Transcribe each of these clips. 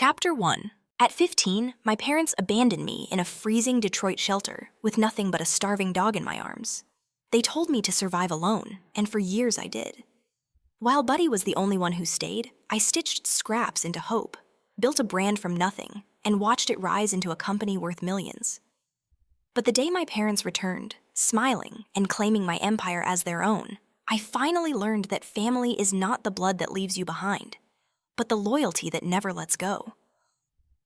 Chapter 1. At 15, my parents abandoned me in a freezing Detroit shelter with nothing but a starving dog in my arms. They told me to survive alone, and for years I did. While Buddy was the only one who stayed, I stitched scraps into hope, built a brand from nothing, and watched it rise into a company worth millions. But the day my parents returned, smiling and claiming my empire as their own, I finally learned that family is not the blood that leaves you behind, but the loyalty that never lets go.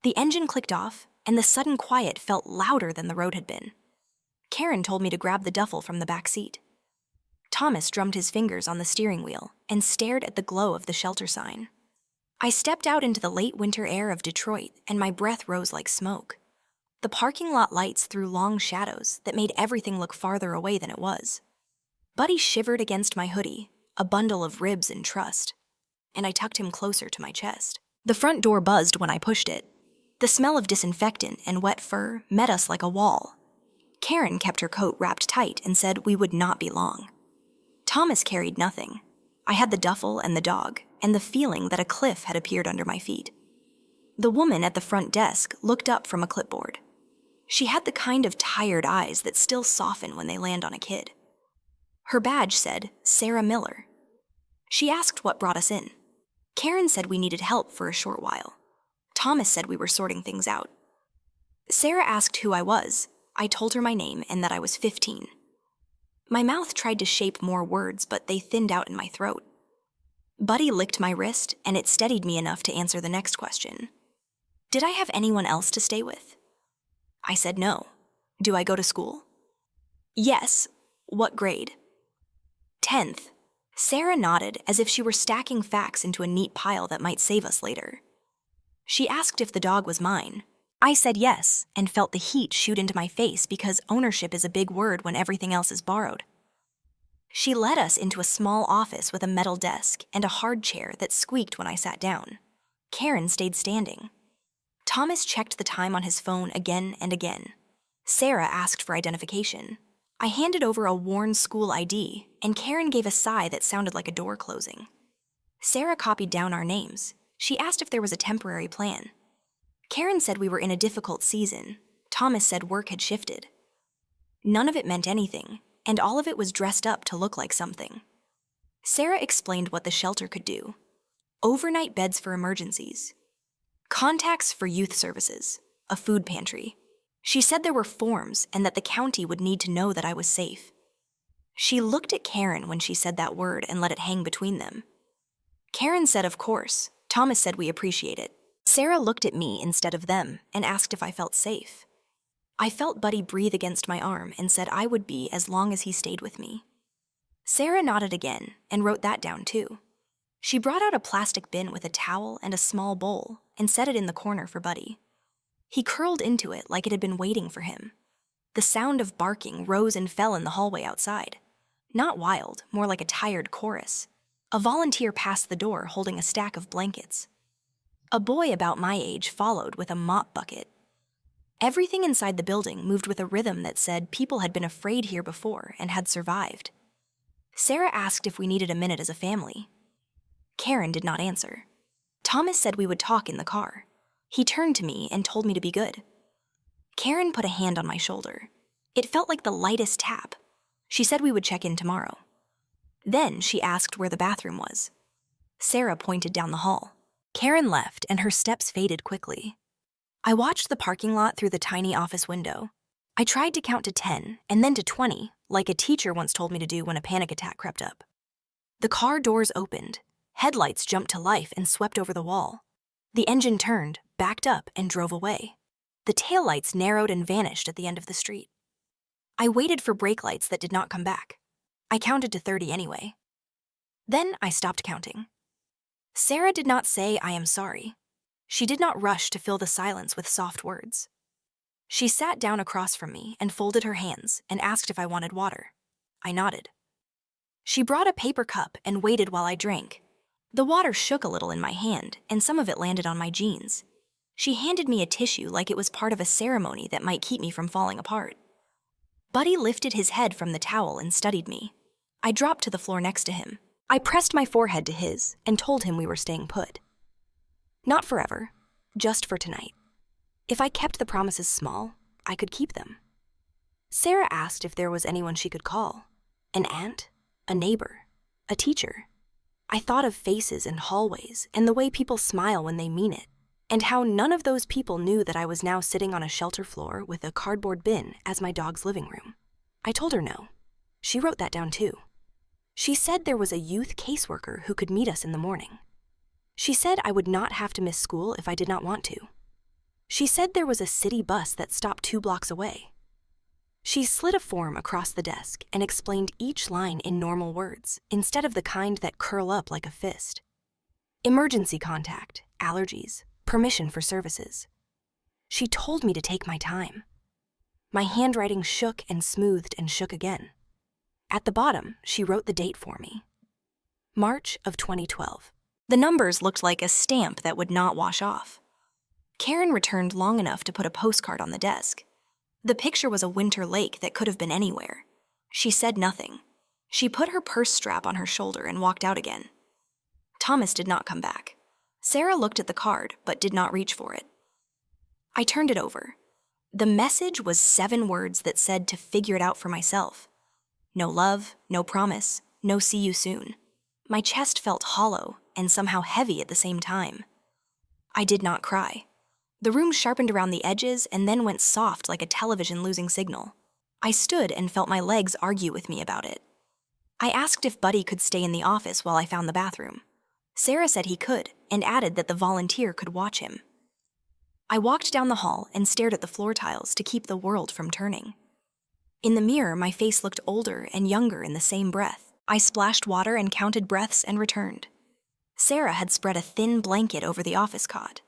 The engine clicked off, and the sudden quiet felt louder than the road had been. Karen told me to grab the duffel from the back seat. Thomas drummed his fingers on the steering wheel and stared at the glow of the shelter sign. I stepped out into the late winter air of Detroit, and my breath rose like smoke. The parking lot lights threw long shadows that made everything look farther away than it was. Buddy shivered against my hoodie, a bundle of ribs and trust, and I tucked him closer to my chest. The front door buzzed when I pushed it. The smell of disinfectant and wet fur met us like a wall. Karen kept her coat wrapped tight and said we would not be long. Thomas carried nothing. I had the duffel and the dog, and the feeling that a cliff had appeared under my feet. The woman at the front desk looked up from a clipboard. She had the kind of tired eyes that still soften when they land on a kid. Her badge said, Sarah Miller. She asked what brought us in. Karen said we needed help for a short while. Thomas said we were sorting things out. Sarah asked who I was. I told her my name and that I was 15. My mouth tried to shape more words, but they thinned out in my throat. Buddy licked my wrist, and it steadied me enough to answer the next question. Did I have anyone else to stay with? I said no. Do I go to school? Yes. What grade? 10th. Sarah nodded as if she were stacking facts into a neat pile that might save us later. She asked if the dog was mine. I said yes, and felt the heat shoot into my face because ownership is a big word when everything else is borrowed. She led us into a small office with a metal desk and a hard chair that squeaked when I sat down. Karen stayed standing. Thomas checked the time on his phone again and again. Sarah asked for identification. I handed over a worn school ID, and Karen gave a sigh that sounded like a door closing. Sarah copied down our names. She asked if there was a temporary plan. Karen said we were in a difficult season. Thomas said work had shifted. None of it meant anything, and all of it was dressed up to look like something. Sarah explained what the shelter could do. Overnight beds for emergencies. Contacts for youth services. A food pantry. She said there were forms and that the county would need to know that I was safe. She looked at Karen when she said that word and let it hang between them. Karen said of course. Thomas said we appreciate it. Sarah looked at me instead of them and asked if I felt safe. I felt Buddy breathe against my arm and said I would be as long as he stayed with me. Sarah nodded again and wrote that down too. She brought out a plastic bin with a towel and a small bowl and set it in the corner for Buddy. He curled into it like it had been waiting for him. The sound of barking rose and fell in the hallway outside. Not wild, more like a tired chorus. A volunteer passed the door holding a stack of blankets. A boy about my age followed with a mop bucket. Everything inside the building moved with a rhythm that said people had been afraid here before and had survived. Sarah asked if we needed a minute as a family. Karen did not answer. Thomas said we would talk in the car. He turned to me and told me to be good. Karen put a hand on my shoulder. It felt like the lightest tap. She said we would check in tomorrow. Then she asked where the bathroom was. Sarah pointed down the hall. Karen left and her steps faded quickly. I watched the parking lot through the tiny office window. I tried to count to 10 and then to 20, like a teacher once told me to do when a panic attack crept up. The car doors opened. Headlights jumped to life and swept over the wall. The engine turned, backed up, and drove away. The taillights narrowed and vanished at the end of the street. I waited for brake lights that did not come back. I counted to 30 anyway. Then I stopped counting. Sarah did not say I am sorry. She did not rush to fill the silence with soft words. She sat down across from me and folded her hands and asked if I wanted water. I nodded. She brought a paper cup and waited while I drank. The water shook a little in my hand, and some of it landed on my jeans. She handed me a tissue like it was part of a ceremony that might keep me from falling apart. Buddy lifted his head from the towel and studied me. I dropped to the floor next to him. I pressed my forehead to his and told him we were staying put. Not forever. just for tonight. If I kept the promises small, I could keep them. Sarah asked if there was anyone she could call. An aunt? A neighbor? A teacher? I thought of faces in hallways and the way people smile when they mean it, and how none of those people knew that I was now sitting on a shelter floor with a cardboard bin as my dog's living room. I told her no. She wrote that down too. She said there was a youth caseworker who could meet us in the morning. She said I would not have to miss school if I did not want to. She said there was a city bus that stopped 2 blocks away. She slid a form across the desk and explained each line in normal words, instead of the kind that curl up like a fist. Emergency contact, allergies, permission for services. She told me to take my time. My handwriting shook and smoothed and shook again. At the bottom, she wrote the date for me. March of 2012. The numbers looked like a stamp that would not wash off. Karen returned long enough to put a postcard on the desk. The picture was a winter lake that could have been anywhere. She said nothing. She put her purse strap on her shoulder and walked out again. Thomas did not come back. Sarah looked at the card, but did not reach for it. I turned it over. The message was 7 words that said to figure it out for myself. No love, no promise, no see you soon. My chest felt hollow and somehow heavy at the same time. I did not cry. The room sharpened around the edges and then went soft like a television losing signal. I stood and felt my legs argue with me about it. I asked if Buddy could stay in the office while I found the bathroom. Sarah said he could, and added that the volunteer could watch him. I walked down the hall and stared at the floor tiles to keep the world from turning. In the mirror, my face looked older and younger in the same breath. I splashed water and counted breaths and returned. Sarah had spread a thin blanket over the office cot.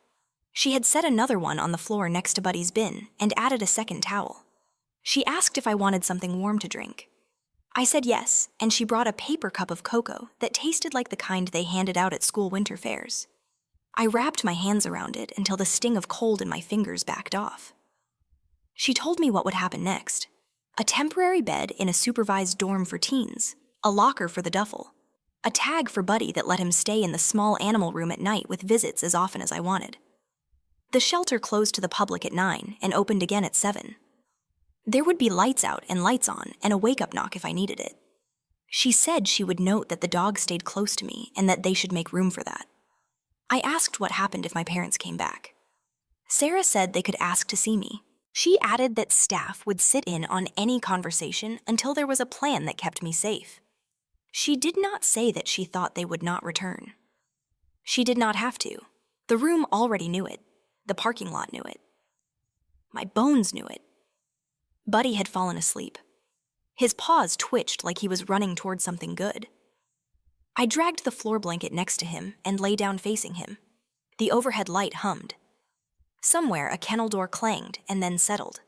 She had set another one on the floor next to Buddy's bin and added a second towel. She asked if I wanted something warm to drink. I said yes, and she brought a paper cup of cocoa that tasted like the kind they handed out at school winter fairs. I wrapped my hands around it until the sting of cold in my fingers backed off. She told me what would happen next. A temporary bed in a supervised dorm for teens, a locker for the duffel, a tag for Buddy that let him stay in the small animal room at night with visits as often as I wanted. The shelter closed to the public at 9 and opened again at 7. There would be lights out and lights on and a wake-up knock if I needed it. She said she would note that the dog stayed close to me and that they should make room for that. I asked what happened if my parents came back. Sarah said they could ask to see me. She added that staff would sit in on any conversation until there was a plan that kept me safe. She did not say that she thought they would not return. She did not have to. The room already knew it. The parking lot knew it. My bones knew it. Buddy had fallen asleep. His paws twitched like he was running toward something good. I dragged the floor blanket next to him and lay down facing him. The overhead light hummed. Somewhere a kennel door clanged and then settled.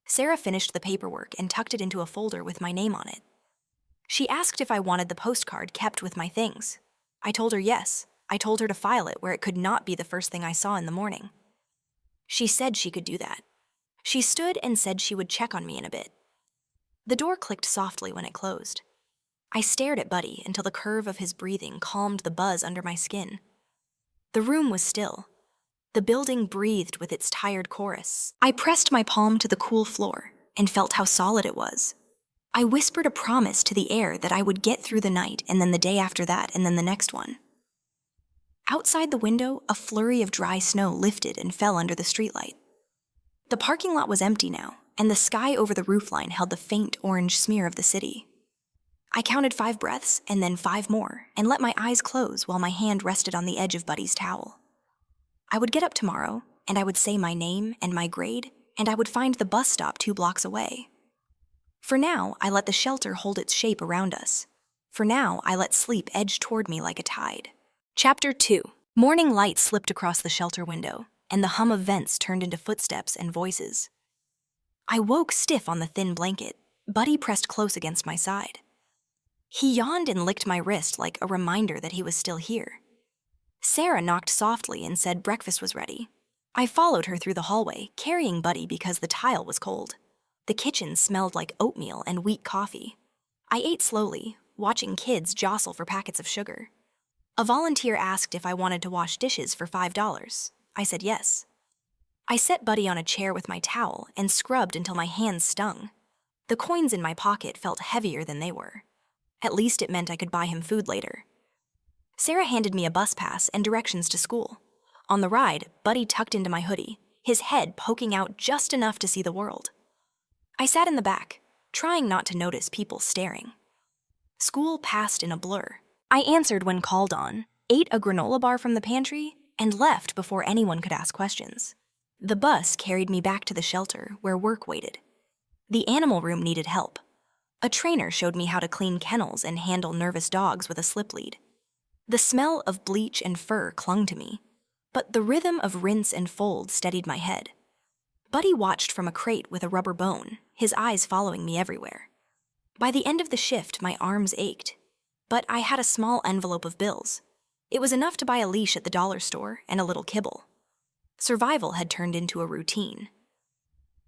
Sarah finished the paperwork and tucked it into a folder with my name on it. She asked if I wanted the postcard kept with my things. I told her yes. I told her to file it where it could not be the first thing I saw in the morning. She said she could do that. She stood and said she would check on me in a bit. The door clicked softly when it closed. I stared at Buddy until the curve of his breathing calmed the buzz under my skin. The room was still. The building breathed with its tired chorus. I pressed my palm to the cool floor and felt how solid it was. I whispered a promise to the air that I would get through the night and then the day after that and then the next one. Outside the window, a flurry of dry snow lifted and fell under the streetlight. The parking lot was empty now, and the sky over the roofline held the faint orange smear of the city. I counted 5 breaths and then 5 more, and let my eyes close while my hand rested on the edge of Buddy's towel. I would get up tomorrow, and I would say my name and my grade, and I would find the bus stop 2 blocks away. For now, I let the shelter hold its shape around us. For now, I let sleep edge toward me like a tide. Chapter 2. Morning light slipped across the shelter window, and the hum of vents turned into footsteps and voices. I woke stiff on the thin blanket. Buddy pressed close against my side. He yawned and licked my wrist like a reminder that he was still here. Sarah knocked softly and said breakfast was ready. I followed her through the hallway, carrying Buddy because the tile was cold. The kitchen smelled like oatmeal and weak coffee. I ate slowly, watching kids jostle for packets of sugar. A volunteer asked if I wanted to wash dishes for $5. I said yes. I set Buddy on a chair with my towel and scrubbed until my hands stung. The coins in my pocket felt heavier than they were. At least it meant I could buy him food later. Sarah handed me a bus pass and directions to school. On the ride, Buddy tucked into my hoodie, his head poking out just enough to see the world. I sat in the back, trying not to notice people staring. School passed in a blur. I answered when called on, ate a granola bar from the pantry, and left before anyone could ask questions. The bus carried me back to the shelter where work waited. The animal room needed help. A trainer showed me how to clean kennels and handle nervous dogs with a slip lead. The smell of bleach and fur clung to me, but the rhythm of rinse and fold steadied my head. Buddy watched from a crate with a rubber bone, his eyes following me everywhere. By the end of the shift, my arms ached, but I had a small envelope of bills. It was enough to buy a leash at the dollar store and a little kibble. Survival had turned into a routine.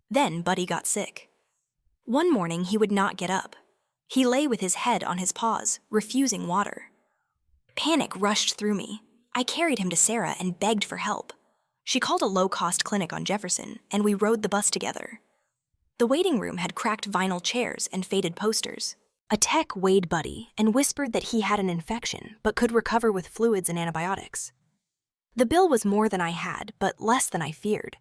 Then Buddy got sick. One morning, he would not get up. He lay with his head on his paws, refusing water. Panic rushed through me. I carried him to Sarah and begged for help. She called a low-cost clinic on Jefferson, and we rode the bus together. The waiting room had cracked vinyl chairs and faded posters. A tech weighed Buddy and whispered that he had an infection but could recover with fluids and antibiotics. The bill was more than I had, but less than I feared.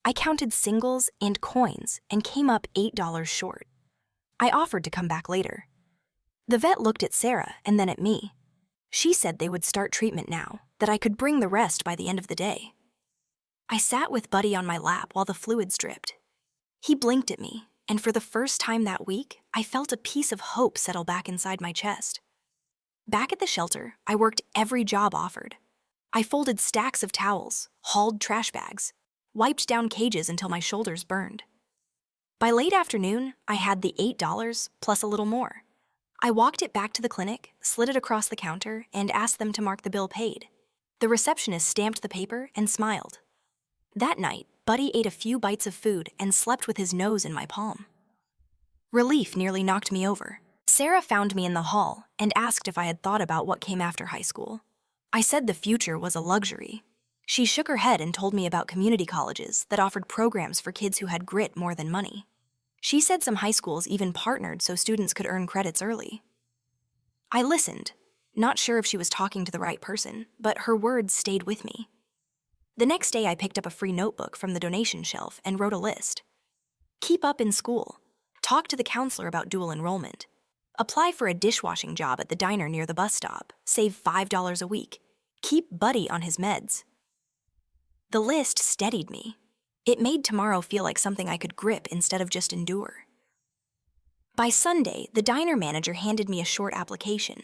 I counted singles and coins and came up $8 short. I offered to come back later. The vet looked at Sarah and then at me. She said they would start treatment now, that I could bring the rest by the end of the day. I sat with Buddy on my lap while the fluids dripped. He blinked at me, and for the first time that week, I felt a piece of hope settle back inside my chest. Back at the shelter, I worked every job offered. I folded stacks of towels, hauled trash bags, wiped down cages until my shoulders burned. By late afternoon, I had the $8 plus a little more. I walked it back to the clinic, slid it across the counter, and asked them to mark the bill paid. The receptionist stamped the paper and smiled. That night, Buddy ate a few bites of food and slept with his nose in my palm. Relief nearly knocked me over. Sarah found me in the hall and asked if I had thought about what came after high school. I said the future was a luxury. She shook her head and told me about community colleges that offered programs for kids who had grit more than money. She said some high schools even partnered so students could earn credits early. I listened, not sure if she was talking to the right person, but her words stayed with me. The next day, I picked up a free notebook from the donation shelf and wrote a list. Keep up in school. Talk to the counselor about dual enrollment. Apply for a dishwashing job at the diner near the bus stop. Save $5 a week. Keep Buddy on his meds. The list steadied me. It made tomorrow feel like something I could grip instead of just endure. By Sunday, the diner manager handed me a short application.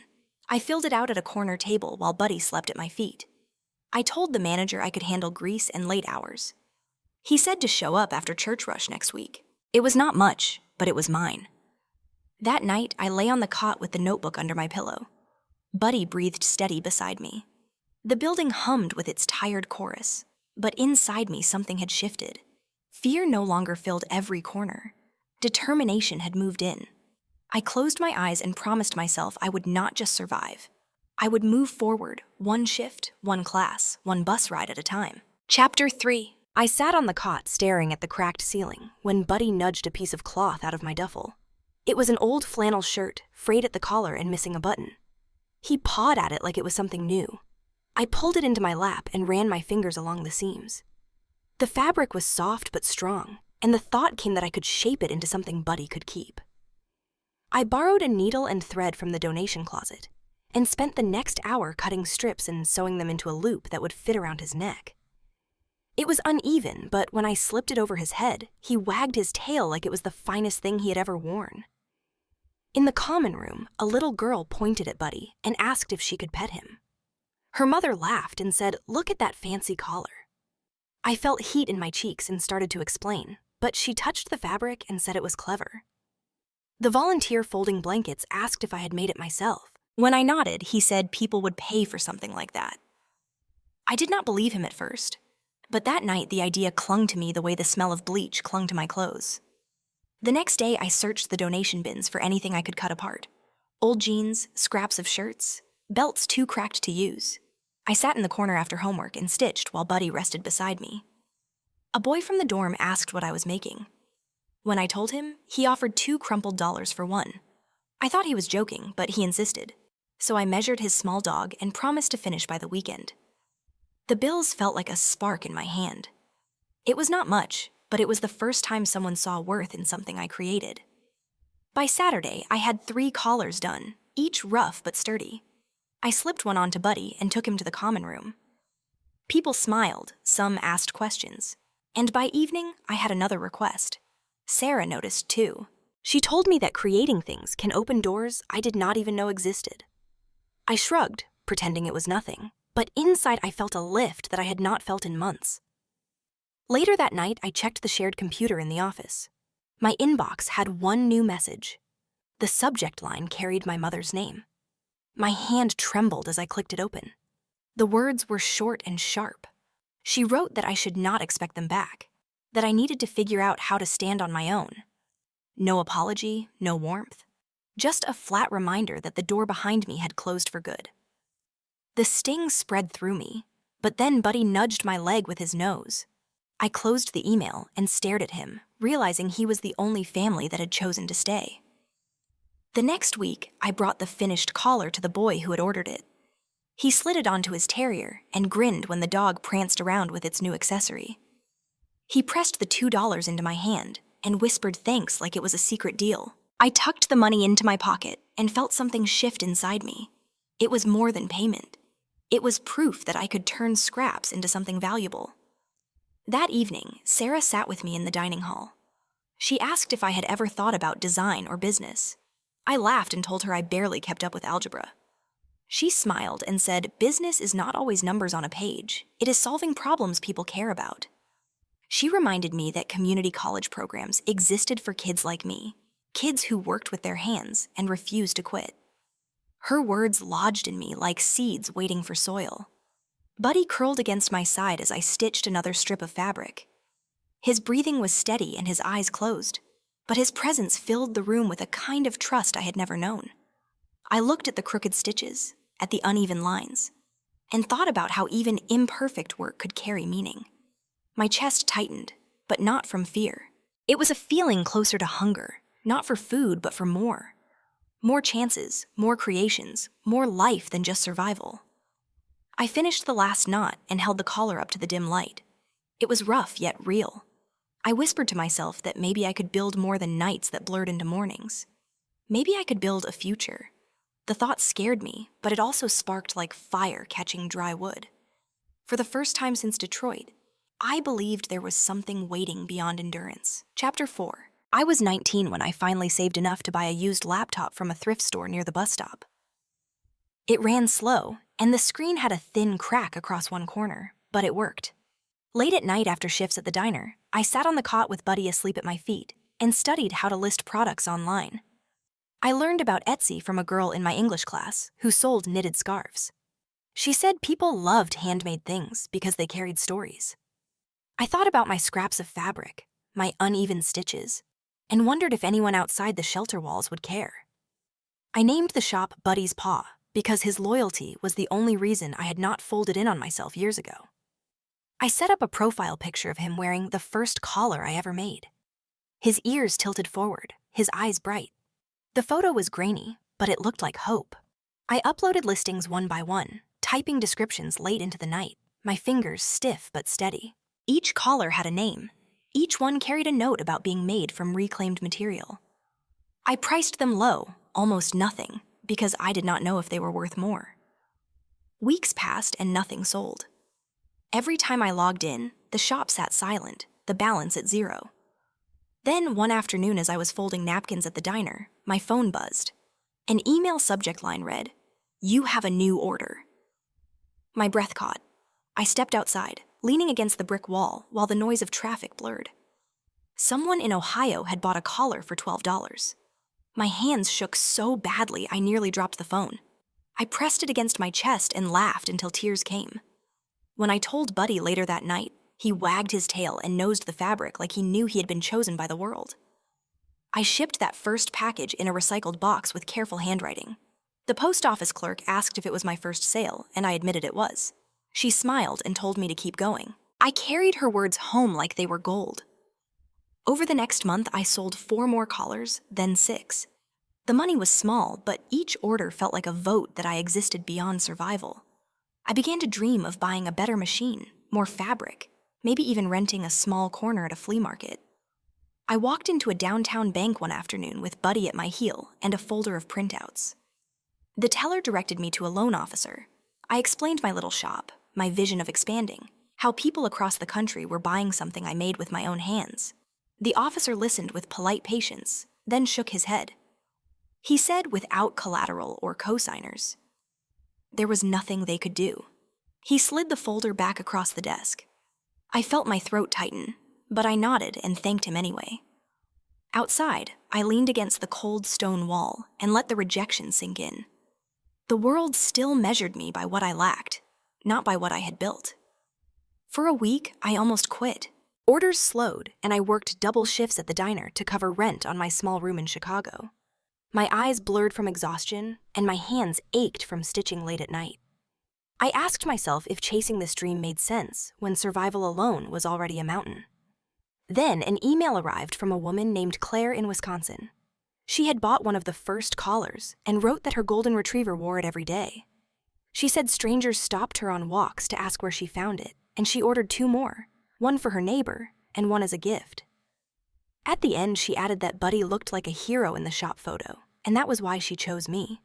I filled it out at a corner table while Buddy slept at my feet. I told the manager I could handle grease and late hours. He said to show up after church rush next week. It was not much, but it was mine. That night, I lay on the cot with the notebook under my pillow. Buddy breathed steady beside me. The building hummed with its tired chorus, but inside me something had shifted. Fear no longer filled every corner. Determination had moved in. I closed my eyes and promised myself I would not just survive. I would move forward, one shift, one class, one bus ride at a time. Chapter 3. I sat on the cot staring at the cracked ceiling when Buddy nudged a piece of cloth out of my duffel. It was an old flannel shirt, frayed at the collar and missing a button. He pawed at it like it was something new. I pulled it into my lap and ran my fingers along the seams. The fabric was soft but strong, and the thought came that I could shape it into something Buddy could keep. I borrowed a needle and thread from the donation closet and spent the next hour cutting strips and sewing them into a loop that would fit around his neck. It was uneven, but when I slipped it over his head, he wagged his tail like it was the finest thing he had ever worn. In the common room, a little girl pointed at Buddy and asked if she could pet him. Her mother laughed and said, "Look at that fancy collar." I felt heat in my cheeks and started to explain, but she touched the fabric and said it was clever. The volunteer folding blankets asked if I had made it myself. When I nodded, he said people would pay for something like that. I did not believe him at first, but that night the idea clung to me the way the smell of bleach clung to my clothes. The next day, I searched the donation bins for anything I could cut apart. Old jeans, scraps of shirts, belts too cracked to use. I sat in the corner after homework and stitched while Buddy rested beside me. A boy from the dorm asked what I was making. When I told him, he offered $2 crumpled for one. I thought he was joking, but he insisted. So I measured his small dog and promised to finish by the weekend. The bills felt like a spark in my hand. It was not much, but it was the first time someone saw worth in something I created. By Saturday, I had 3 collars done, each rough but sturdy. I slipped one onto Buddy and took him to the common room. People smiled, some asked questions. And by evening, I had another request. Sarah noticed too. She told me that creating things can open doors I did not even know existed. I shrugged, pretending it was nothing, but inside I felt a lift that I had not felt in months. Later that night, I checked the shared computer in the office. My inbox had one new message. The subject line carried my mother's name. My hand trembled as I clicked it open. The words were short and sharp. She wrote that I should not expect them back, that I needed to figure out how to stand on my own. No apology, no warmth. Just a flat reminder that the door behind me had closed for good. The sting spread through me, but then Buddy nudged my leg with his nose. I closed the email and stared at him, realizing he was the only family that had chosen to stay. The next week, I brought the finished collar to the boy who had ordered it. He slid it onto his terrier and grinned when the dog pranced around with its new accessory. He pressed the $2 into my hand and whispered thanks like it was a secret deal. I tucked the money into my pocket and felt something shift inside me. It was more than payment. It was proof that I could turn scraps into something valuable. That evening, Sarah sat with me in the dining hall. She asked if I had ever thought about design or business. I laughed and told her I barely kept up with algebra. She smiled and said, business is not always numbers on a page. It is solving problems people care about. She reminded me that community college programs existed for kids like me, kids who worked with their hands and refused to quit. Her words lodged in me like seeds waiting for soil. Buddy curled against my side as I stitched another strip of fabric. His breathing was steady and his eyes closed, but his presence filled the room with a kind of trust I had never known. I looked at the crooked stitches, at the uneven lines, and thought about how even imperfect work could carry meaning. My chest tightened, but not from fear. It was a feeling closer to hunger, not for food, but for more. More chances, more creations, more life than just survival. I finished the last knot and held the collar up to the dim light. It was rough yet real. I whispered to myself that maybe I could build more than nights that blurred into mornings. Maybe I could build a future. The thought scared me, but it also sparked like fire catching dry wood. For the first time since Detroit, I believed there was something waiting beyond endurance. Chapter 4. I was 19 when I finally saved enough to buy a used laptop from a thrift store near the bus stop. It ran slow, and the screen had a thin crack across one corner, but it worked. Late at night after shifts at the diner, I sat on the cot with Buddy asleep at my feet and studied how to list products online. I learned about Etsy from a girl in my English class who sold knitted scarves. She said people loved handmade things because they carried stories. I thought about my scraps of fabric, my uneven stitches, and wondered if anyone outside the shelter walls would care. I named the shop Buddy's Paw because his loyalty was the only reason I had not folded in on myself years ago. I set up a profile picture of him wearing the first collar I ever made. His ears tilted forward, his eyes bright. The photo was grainy, but it looked like hope. I uploaded listings one by one, typing descriptions late into the night, my fingers stiff but steady. Each collar had a name. Each one carried a note about being made from reclaimed material. I priced them low, almost nothing, because I did not know if they were worth more. Weeks passed and nothing sold. Every time I logged in, the shop sat silent, the balance at 0. Then one afternoon as I was folding napkins at the diner, my phone buzzed. An email subject line read, "You have a new order." My breath caught. I stepped outside, leaning against the brick wall while the noise of traffic blurred. Someone in Ohio had bought a collar for $12. My hands shook so badly I nearly dropped the phone. I pressed it against my chest and laughed until tears came. When I told Buddy later that night, he wagged his tail and nosed the fabric like he knew he had been chosen by the world. I shipped that first package in a recycled box with careful handwriting. The post office clerk asked if it was my first sale, and I admitted it was. She smiled and told me to keep going. I carried her words home like they were gold. Over the next month, I sold 4 more collars, then 6. The money was small, but each order felt like a vote that I existed beyond survival. I began to dream of buying a better machine, more fabric, maybe even renting a small corner at a flea market. I walked into a downtown bank one afternoon with Buddy at my heel and a folder of printouts. The teller directed me to a loan officer. I explained my little shop, my vision of expanding, how people across the country were buying something I made with my own hands. The officer listened with polite patience, then shook his head. He said without collateral or cosigners, there was nothing they could do. He slid the folder back across the desk. I felt my throat tighten, but I nodded and thanked him anyway. Outside, I leaned against the cold stone wall and let the rejection sink in. The world still measured me by what I lacked, not by what I had built. For a week, I almost quit. Orders slowed, and I worked double shifts at the diner to cover rent on my small room in Chicago. My eyes blurred from exhaustion, and my hands ached from stitching late at night. I asked myself if chasing this dream made sense when survival alone was already a mountain. Then an email arrived from a woman named Claire in Wisconsin. She had bought one of the first collars and wrote that her golden retriever wore it every day. She said strangers stopped her on walks to ask where she found it, and she ordered 2 more, one for her neighbor and one as a gift. At the end, she added that Buddy looked like a hero in the shop photo, and that was why she chose me.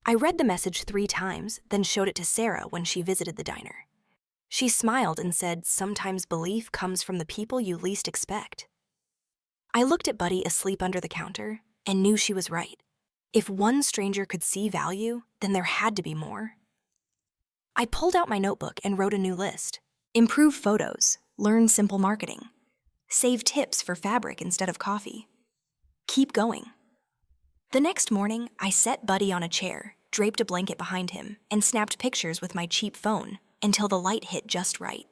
I read the message 3 times, then showed it to Sarah when she visited the diner. She smiled and said, sometimes belief comes from the people you least expect. I looked at Buddy asleep under the counter and knew she was right. If one stranger could see value, then there had to be more. I pulled out my notebook and wrote a new list. Improve photos, learn simple marketing, save tips for fabric instead of coffee. Keep going. The next morning, I set Buddy on a chair, draped a blanket behind him, and snapped pictures with my cheap phone until the light hit just right.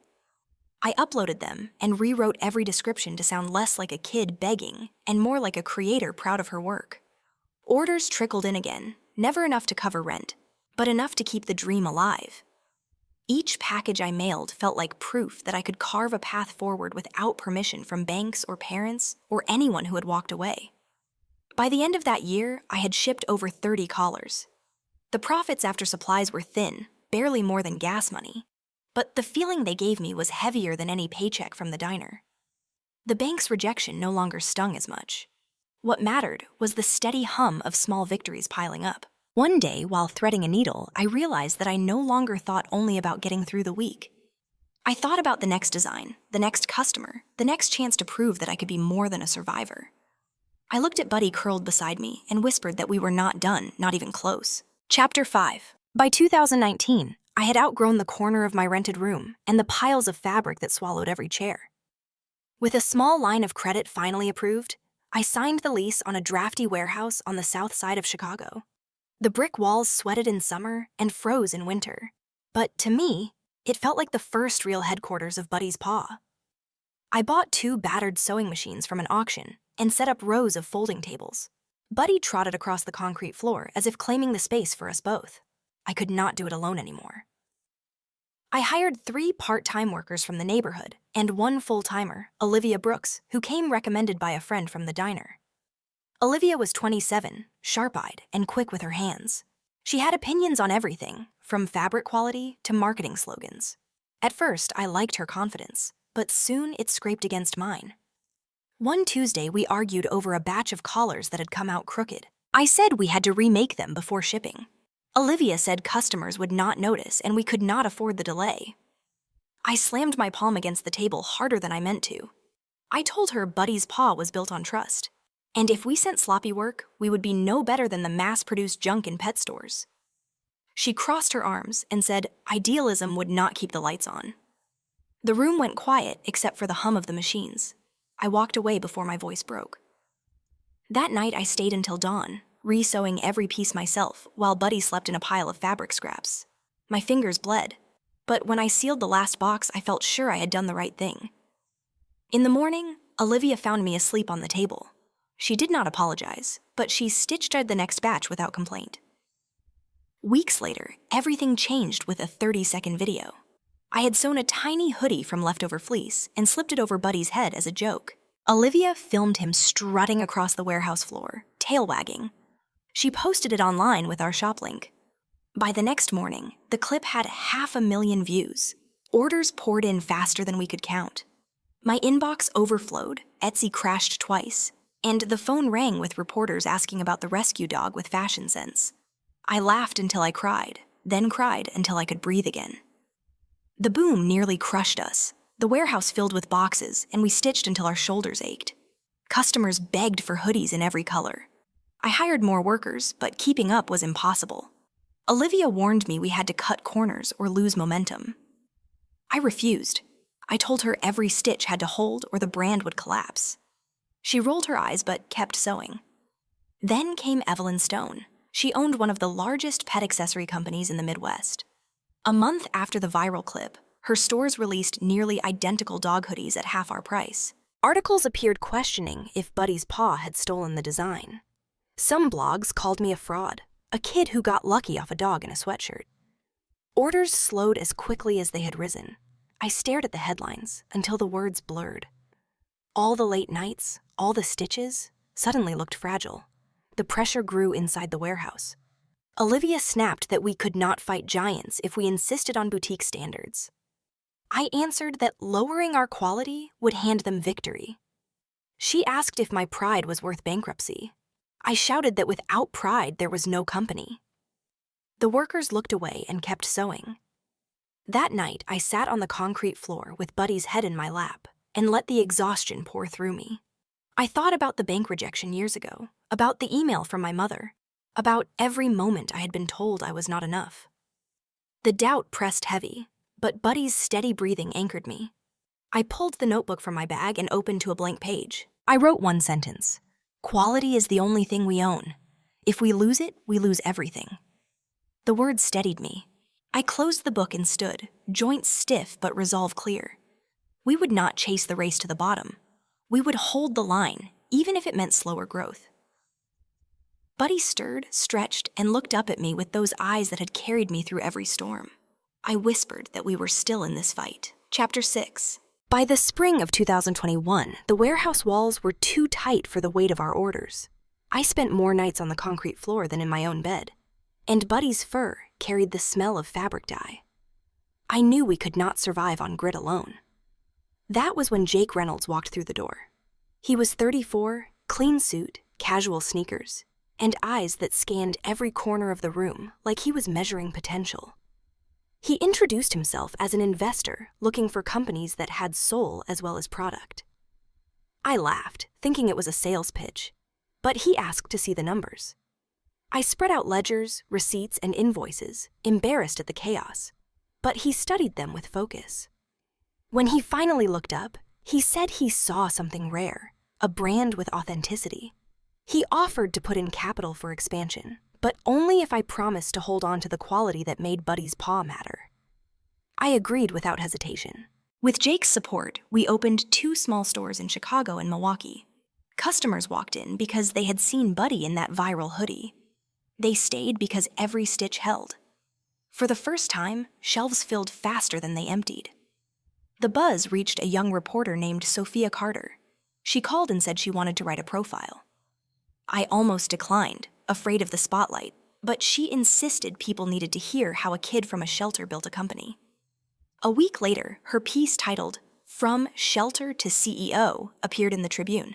I uploaded them and rewrote every description to sound less like a kid begging and more like a creator proud of her work. Orders trickled in again, never enough to cover rent, but enough to keep the dream alive. Each package I mailed felt like proof that I could carve a path forward without permission from banks or parents or anyone who had walked away. By the end of that year, I had shipped over 30 collars. The profits after supplies were thin, barely more than gas money, but the feeling they gave me was heavier than any paycheck from the diner. The bank's rejection no longer stung as much. What mattered was the steady hum of small victories piling up. One day, while threading a needle, I realized that I no longer thought only about getting through the week. I thought about the next design, the next customer, the next chance to prove that I could be more than a survivor. I looked at Buddy curled beside me and whispered that we were not done, not even close. Chapter 5. By 2019, I had outgrown the corner of my rented room and the piles of fabric that swallowed every chair. With a small line of credit finally approved, I signed the lease on a drafty warehouse on the south side of Chicago. The brick walls sweated in summer and froze in winter, but to me, it felt like the first real headquarters of Buddy's Paw. I bought 2 battered sewing machines from an auction and set up rows of folding tables. Buddy trotted across the concrete floor as if claiming the space for us both. I could not do it alone anymore. I hired 3 part-time workers from the neighborhood and 1 full-timer, Olivia Brooks, who came recommended by a friend from the diner. Olivia was 27, sharp-eyed, and quick with her hands. She had opinions on everything, from fabric quality to marketing slogans. At first, I liked her confidence, but soon it scraped against mine. One Tuesday, we argued over a batch of collars that had come out crooked. I said we had to remake them before shipping. Olivia said customers would not notice and we could not afford the delay. I slammed my palm against the table harder than I meant to. I told her Buddy's Paw was built on trust, and if we sent sloppy work, we would be no better than the mass-produced junk in pet stores. She crossed her arms and said idealism would not keep the lights on. The room went quiet except for the hum of the machines. I walked away before my voice broke. That night I stayed until dawn, re-sewing every piece myself while Buddy slept in a pile of fabric scraps. My fingers bled, but when I sealed the last box, I felt sure I had done the right thing. In the morning, Olivia found me asleep on the table. She did not apologize, but she stitched out the next batch without complaint. Weeks later, everything changed with a 30-second video. I had sewn a tiny hoodie from leftover fleece and slipped it over Buddy's head as a joke. Olivia filmed him strutting across the warehouse floor, tail wagging. She posted it online with our shop link. By the next morning, the clip had 500,000 views. Orders poured in faster than we could count. My inbox overflowed, Etsy crashed twice, and the phone rang with reporters asking about the rescue dog with fashion sense. I laughed until I cried, then cried until I could breathe again. The boom nearly crushed us. The warehouse filled with boxes, and we stitched until our shoulders ached. Customers begged for hoodies in every color. I hired more workers, but keeping up was impossible. Olivia warned me we had to cut corners or lose momentum. I refused. I told her every stitch had to hold or the brand would collapse. She rolled her eyes but kept sewing. Then came Evelyn Stone. She owned one of the largest pet accessory companies in the Midwest. A month after the viral clip, her stores released nearly identical dog hoodies at half our price. Articles appeared questioning if Buddy's paw had stolen the design. Some blogs called me a fraud, a kid who got lucky off a dog in a sweatshirt. Orders slowed as quickly as they had risen. I stared at the headlines until the words blurred. All the late nights, all the stitches, suddenly looked fragile. The pressure grew inside the warehouse. Olivia snapped that we could not fight giants if we insisted on boutique standards. I answered that lowering our quality would hand them victory. She asked if my pride was worth bankruptcy. I shouted that without pride, there was no company. The workers looked away and kept sewing. That night, I sat on the concrete floor with Buddy's head in my lap and let the exhaustion pour through me. I thought about the bank rejection years ago, about the email from my mother, about every moment I had been told I was not enough. The doubt pressed heavy, but Buddy's steady breathing anchored me. I pulled the notebook from my bag and opened to a blank page. I wrote one sentence. Quality is the only thing we own. If we lose it, we lose everything. The words steadied me. I closed the book and stood, joints stiff but resolve clear. We would not chase the race to the bottom. We would hold the line, even if it meant slower growth. Buddy stirred, stretched, and looked up at me with those eyes that had carried me through every storm. I whispered that we were still in this fight. Chapter 6. By the spring of 2021, the warehouse walls were too tight for the weight of our orders. I spent more nights on the concrete floor than in my own bed, and Buddy's fur carried the smell of fabric dye. I knew we could not survive on grit alone. That was when Jake Reynolds walked through the door. He was 34, clean suit, casual sneakers, and eyes that scanned every corner of the room like he was measuring potential. He introduced himself as an investor looking for companies that had soul as well as product. I laughed, thinking it was a sales pitch, but he asked to see the numbers. I spread out ledgers, receipts, and invoices, embarrassed at the chaos, but he studied them with focus. When he finally looked up, he said he saw something rare, a brand with authenticity. He offered to put in capital for expansion, but only if I promised to hold on to the quality that made Buddy's paw matter. I agreed without hesitation. With Jake's support, we opened 2 small stores in Chicago and Milwaukee. Customers walked in because they had seen Buddy in that viral hoodie. They stayed because every stitch held. For the first time, shelves filled faster than they emptied. The buzz reached a young reporter named Sophia Carter. She called and said she wanted to write a profile. I almost declined, afraid of the spotlight, but she insisted people needed to hear how a kid from a shelter built a company. A week later, her piece titled, "From Shelter to CEO," appeared in the Tribune.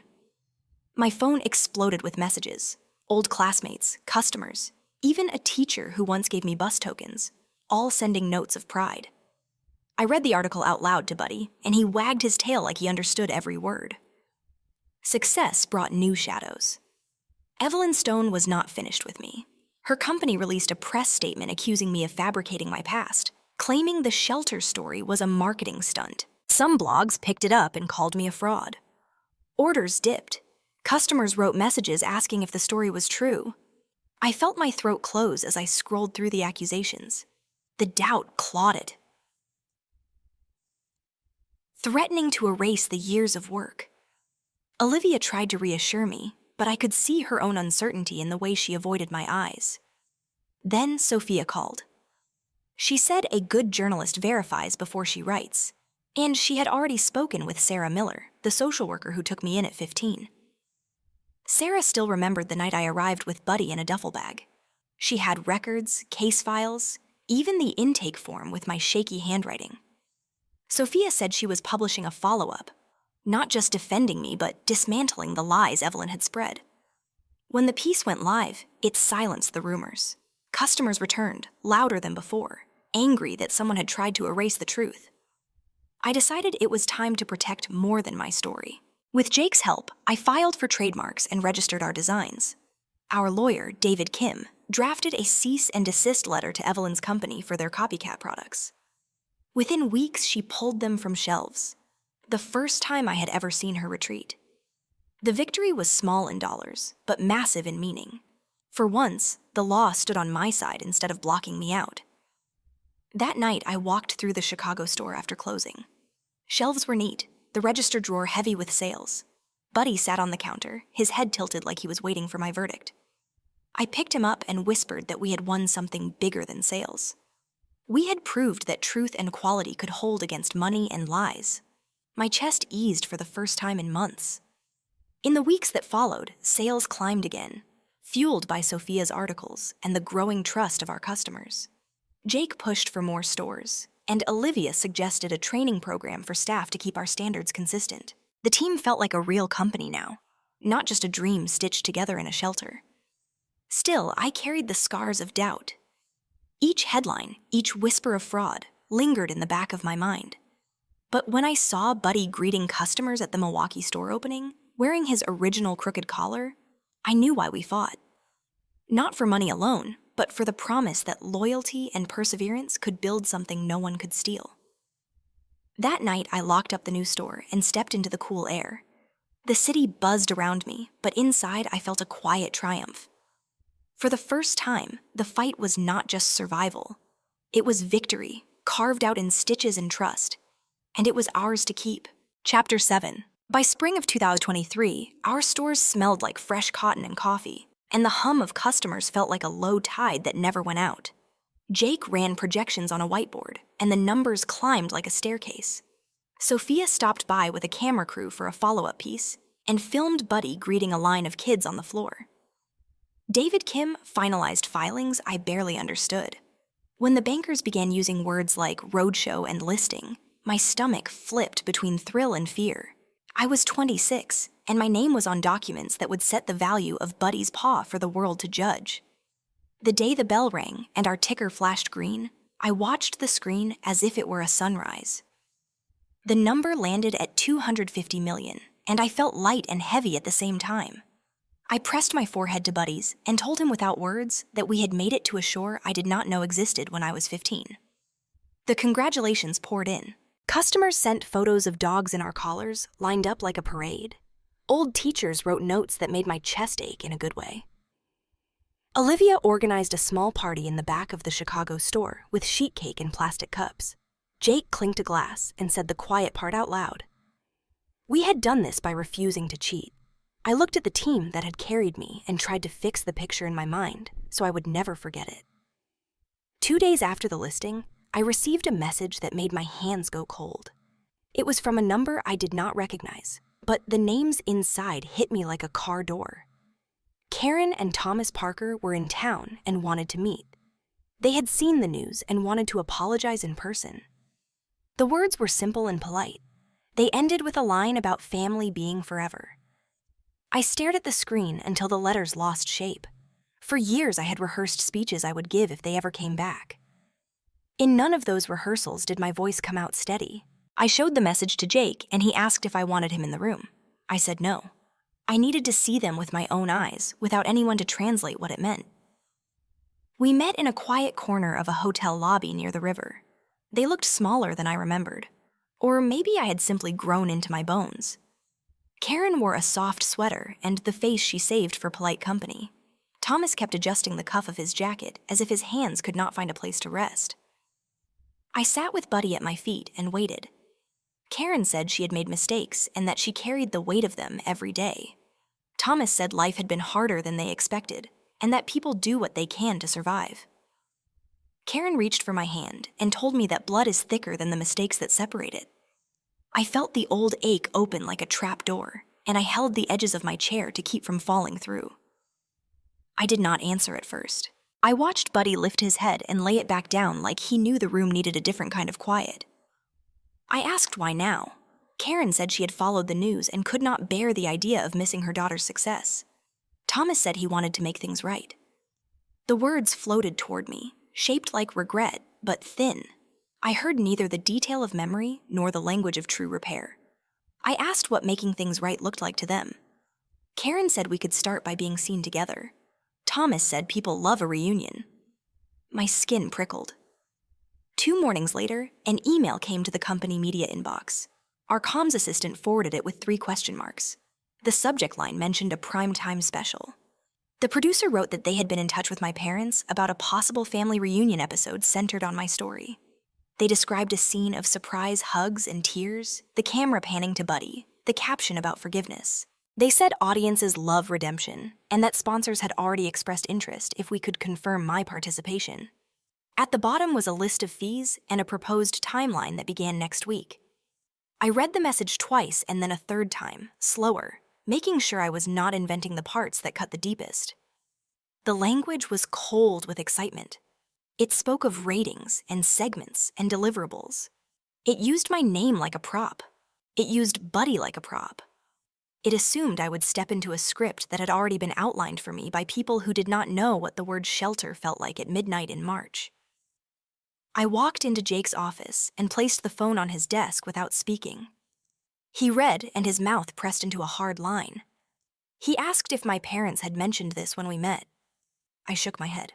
My phone exploded with messages. Old classmates, customers, even a teacher who once gave me bus tokens, all sending notes of pride. I read the article out loud to Buddy, and he wagged his tail like he understood every word. Success brought new shadows. Evelyn Stone was not finished with me. Her company released a press statement accusing me of fabricating my past, claiming the shelter story was a marketing stunt. Some blogs picked it up and called me a fraud. Orders dipped. Customers wrote messages asking if the story was true. I felt my throat close as I scrolled through the accusations. The doubt clawed it, threatening to erase the years of work. Olivia tried to reassure me, but I could see her own uncertainty in the way she avoided my eyes. Then Sophia called. She said a good journalist verifies before she writes, and she had already spoken with Sarah Miller, the social worker who took me in at 15. Sarah still remembered the night I arrived with Buddy in a duffel bag. She had records, case files, even the intake form with my shaky handwriting. Sophia said she was publishing a follow-up, not just defending me, but dismantling the lies Evelyn had spread. When the piece went live, it silenced the rumors. Customers returned, louder than before, angry that someone had tried to erase the truth. I decided it was time to protect more than my story. With Jake's help, I filed for trademarks and registered our designs. Our lawyer, David Kim, drafted a cease and desist letter to Evelyn's company for their copycat products. Within weeks, she pulled them from shelves, the first time I had ever seen her retreat. The victory was small in dollars, but massive in meaning. For once, the law stood on my side instead of blocking me out. That night, I walked through the Chicago store after closing. Shelves were neat, the register drawer heavy with sales. Buddy sat on the counter, his head tilted like he was waiting for my verdict. I picked him up and whispered that we had won something bigger than sales. We had proved that truth and quality could hold against money and lies. My chest eased for the first time in months. In the weeks that followed, sales climbed again, fueled by Sophia's articles and the growing trust of our customers. Jake pushed for more stores, and Olivia suggested a training program for staff to keep our standards consistent. The team felt like a real company now, not just a dream stitched together in a shelter. Still, I carried the scars of doubt. Each headline, each whisper of fraud, lingered in the back of my mind. But when I saw Buddy greeting customers at the Milwaukee store opening, wearing his original crooked collar, I knew why we fought. Not for money alone, but for the promise that loyalty and perseverance could build something no one could steal. That night, I locked up the new store and stepped into the cool air. The city buzzed around me, but inside I felt a quiet triumph. For the first time, the fight was not just survival. It was victory, carved out in stitches and trust, and it was ours to keep. Chapter 7. By spring of 2023, our stores smelled like fresh cotton and coffee, and the hum of customers felt like a low tide that never went out. Jake ran projections on a whiteboard, and the numbers climbed like a staircase. Sophia stopped by with a camera crew for a follow-up piece, and filmed Buddy greeting a line of kids on the floor. David Kim finalized filings I barely understood. When the bankers began using words like roadshow and listing, my stomach flipped between thrill and fear. I was 26, and my name was on documents that would set the value of Buddy's paw for the world to judge. The day the bell rang and our ticker flashed green, I watched the screen as if it were a sunrise. The number landed at 250 million, and I felt light and heavy at the same time. I pressed my forehead to Buddy's and told him without words that we had made it to a shore I did not know existed when I was 15. The congratulations poured in. Customers sent photos of dogs in our collars, lined up like a parade. Old teachers wrote notes that made my chest ache in a good way. Olivia organized a small party in the back of the Chicago store with sheet cake and plastic cups. Jake clinked a glass and said the quiet part out loud. We had done this by refusing to cheat. I looked at the team that had carried me and tried to fix the picture in my mind so I would never forget it. 2 days after the listing, I received a message that made my hands go cold. It was from a number I did not recognize, but the names inside hit me like a car door. Karen and Thomas Parker were in town and wanted to meet. They had seen the news and wanted to apologize in person. The words were simple and polite. They ended with a line about family being forever. I stared at the screen until the letters lost shape. For years I had rehearsed speeches I would give if they ever came back. In none of those rehearsals did my voice come out steady. I showed the message to Jake, and he asked if I wanted him in the room. I said no. I needed to see them with my own eyes, without anyone to translate what it meant. We met in a quiet corner of a hotel lobby near the river. They looked smaller than I remembered. Or maybe I had simply grown into my bones. Karen wore a soft sweater and the face she saved for polite company. Thomas kept adjusting the cuff of his jacket as if his hands could not find a place to rest. I sat with Buddy at my feet and waited. Karen said she had made mistakes and that she carried the weight of them every day. Thomas said life had been harder than they expected, and that people do what they can to survive. Karen reached for my hand and told me that blood is thicker than the mistakes that separate it. I felt the old ache open like a trap door, and I held the edges of my chair to keep from falling through. I did not answer at first. I watched Buddy lift his head and lay it back down like he knew the room needed a different kind of quiet. I asked why now. Karen said she had followed the news and could not bear the idea of missing her daughter's success. Thomas said he wanted to make things right. The words floated toward me, shaped like regret, but thin. I heard neither the detail of memory nor the language of true repair. I asked what making things right looked like to them. Karen said we could start by being seen together. Thomas said people love a reunion. My skin prickled. 2 mornings later, an email came to the company media inbox. Our comms assistant forwarded it with 3 question marks. The subject line mentioned a primetime special. The producer wrote that they had been in touch with my parents about a possible family reunion episode centered on my story. They described a scene of surprise hugs and tears, the camera panning to Buddy, the caption about forgiveness. They said audiences love redemption, and that sponsors had already expressed interest if we could confirm my participation. At the bottom was a list of fees and a proposed timeline that began next week. I read the message twice and then a third time, slower, making sure I was not inventing the parts that cut the deepest. The language was cold with excitement. It spoke of ratings and segments and deliverables. It used my name like a prop. It used Buddy like a prop. It assumed I would step into a script that had already been outlined for me by people who did not know what the word shelter felt like at midnight in March. I walked into Jake's office and placed the phone on his desk without speaking. He read, and his mouth pressed into a hard line. He asked if my parents had mentioned this when we met. I shook my head.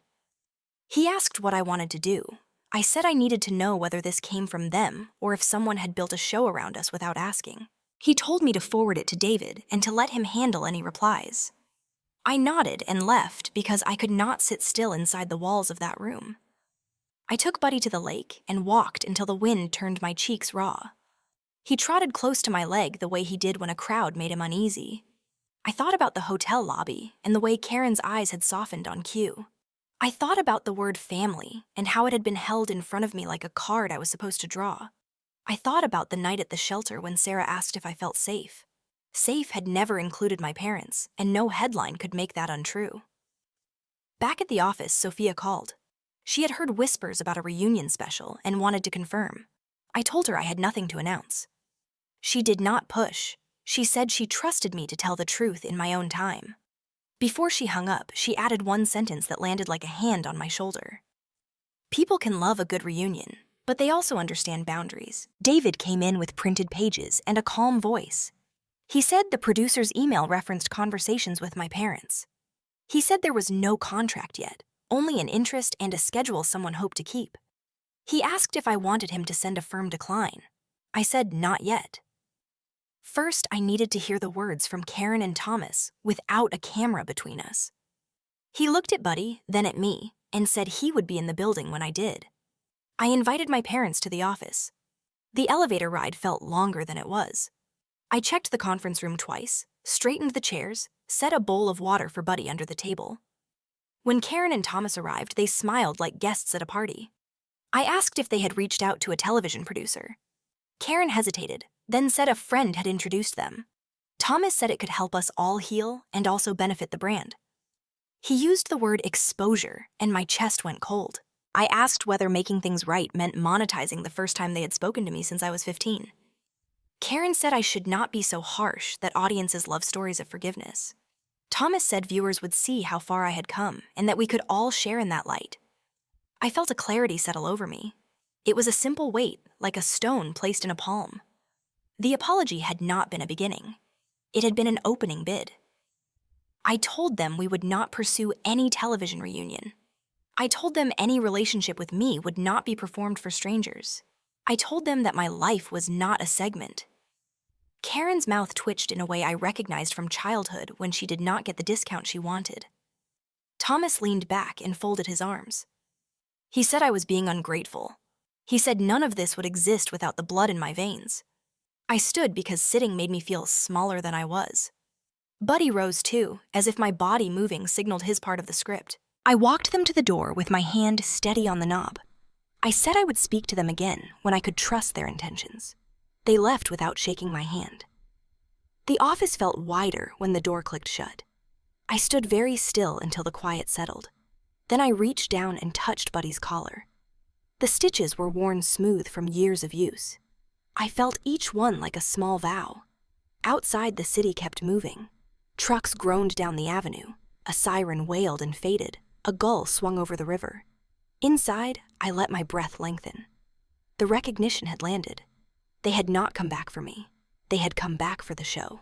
He asked what I wanted to do. I said I needed to know whether this came from them or if someone had built a show around us without asking. He told me to forward it to David and to let him handle any replies. I nodded and left because I could not sit still inside the walls of that room. I took Buddy to the lake and walked until the wind turned my cheeks raw. He trotted close to my leg the way he did when a crowd made him uneasy. I thought about the hotel lobby and the way Karen's eyes had softened on cue. I thought about the word family and how it had been held in front of me like a card I was supposed to draw. I thought about the night at the shelter when Sarah asked if I felt safe. Safe had never included my parents, and no headline could make that untrue. Back at the office, Sophia called. She had heard whispers about a reunion special and wanted to confirm. I told her I had nothing to announce. She did not push. She said she trusted me to tell the truth in my own time. Before she hung up, she added one sentence that landed like a hand on my shoulder. People can love a good reunion, but they also understand boundaries. David came in with printed pages and a calm voice. He said the producer's email referenced conversations with my parents. He said there was no contract yet, only an interest and a schedule someone hoped to keep. He asked if I wanted him to send a firm decline. I said not yet. First, I needed to hear the words from Karen and Thomas without a camera between us. He looked at Buddy, then at me, and said he would be in the building when I did. I invited my parents to the office. The elevator ride felt longer than it was. I checked the conference room twice, straightened the chairs, set a bowl of water for Buddy under the table. When Karen and Thomas arrived, they smiled like guests at a party. I asked if they had reached out to a television producer. Karen hesitated, then said a friend had introduced them. Thomas said it could help us all heal and also benefit the brand. He used the word exposure, and my chest went cold. I asked whether making things right meant monetizing the first time they had spoken to me since I was 15. Karen said I should not be so harsh, that audiences love stories of forgiveness. Thomas said viewers would see how far I had come and that we could all share in that light. I felt a clarity settle over me. It was a simple weight, like a stone placed in a palm. The apology had not been a beginning. It had been an opening bid. I told them we would not pursue any television reunion. I told them any relationship with me would not be performed for strangers. I told them that my life was not a segment. Karen's mouth twitched in a way I recognized from childhood when she did not get the discount she wanted. Thomas leaned back and folded his arms. He said I was being ungrateful. He said none of this would exist without the blood in my veins. I stood because sitting made me feel smaller than I was. Buddy rose too, as if my body moving signaled his part of the script. I walked them to the door with my hand steady on the knob. I said I would speak to them again when I could trust their intentions. They left without shaking my hand. The office felt wider when the door clicked shut. I stood very still until the quiet settled. Then I reached down and touched Buddy's collar. The stitches were worn smooth from years of use. I felt each one like a small vow. Outside, the city kept moving. Trucks groaned down the avenue. A siren wailed and faded. A gull swung over the river. Inside, I let my breath lengthen. The recognition had landed. They had not come back for me. They had come back for the show.